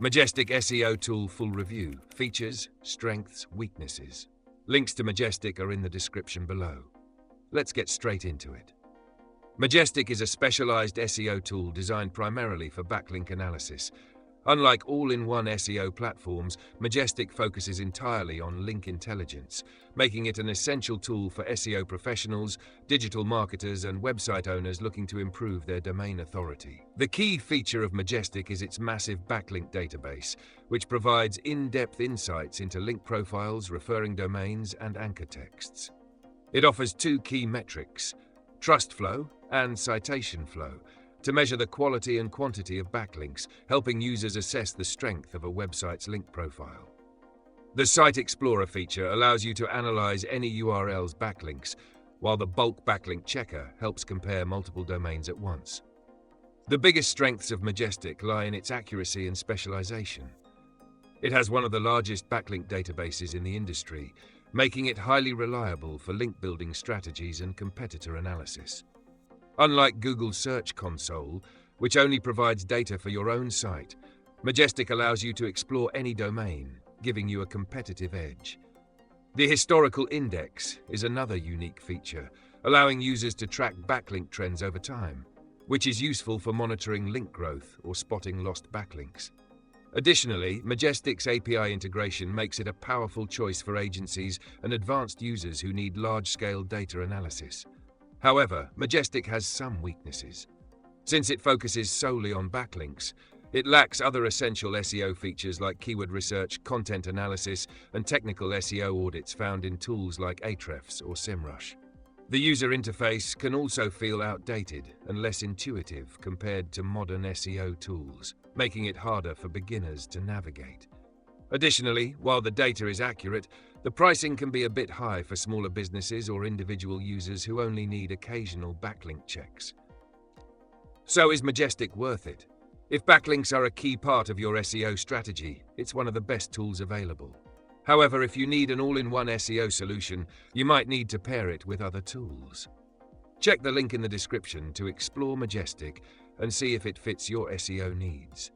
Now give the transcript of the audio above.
Majestic SEO Tool Full Review. Features, Strengths, Weaknesses. Links to Majestic are in the description below. Let's get straight into it. Majestic is a specialized SEO tool designed primarily for backlink analysis. Unlike all-in-one SEO platforms, Majestic focuses entirely on link intelligence, making it an essential tool for SEO professionals, digital marketers, and website owners looking to improve their domain authority. The key feature of Majestic is its massive backlink database, which provides in-depth insights into link profiles, referring domains, and anchor texts. It offers two key metrics: trust flow and citation flow, to measure the quality and quantity of backlinks, helping users assess the strength of a website's link profile. The Site Explorer feature allows you to analyze any URL's backlinks, while the Bulk Backlink Checker helps compare multiple domains at once. The biggest strengths of Majestic lie in its accuracy and specialization. It has one of the largest backlink databases in the industry, making it highly reliable for link-building strategies and competitor analysis. Unlike Google's Search Console, which only provides data for your own site, Majestic allows you to explore any domain, giving you a competitive edge. The Historical Index is another unique feature, allowing users to track backlink trends over time, which is useful for monitoring link growth or spotting lost backlinks. Additionally, Majestic's API integration makes it a powerful choice for agencies and advanced users who need large-scale data analysis. However, Majestic has some weaknesses. Since it focuses solely on backlinks, it lacks other essential SEO features like keyword research, content analysis, and technical SEO audits found in tools like Ahrefs or SEMrush. The user interface can also feel outdated and less intuitive compared to modern SEO tools, making it harder for beginners to navigate. Additionally, while the data is accurate, the pricing can be a bit high for smaller businesses or individual users who only need occasional backlink checks. So is Majestic worth it? If backlinks are a key part of your SEO strategy, it's one of the best tools available. However, if you need an all-in-one SEO solution, you might need to pair it with other tools. Check the link in the description to explore Majestic and see if it fits your SEO needs.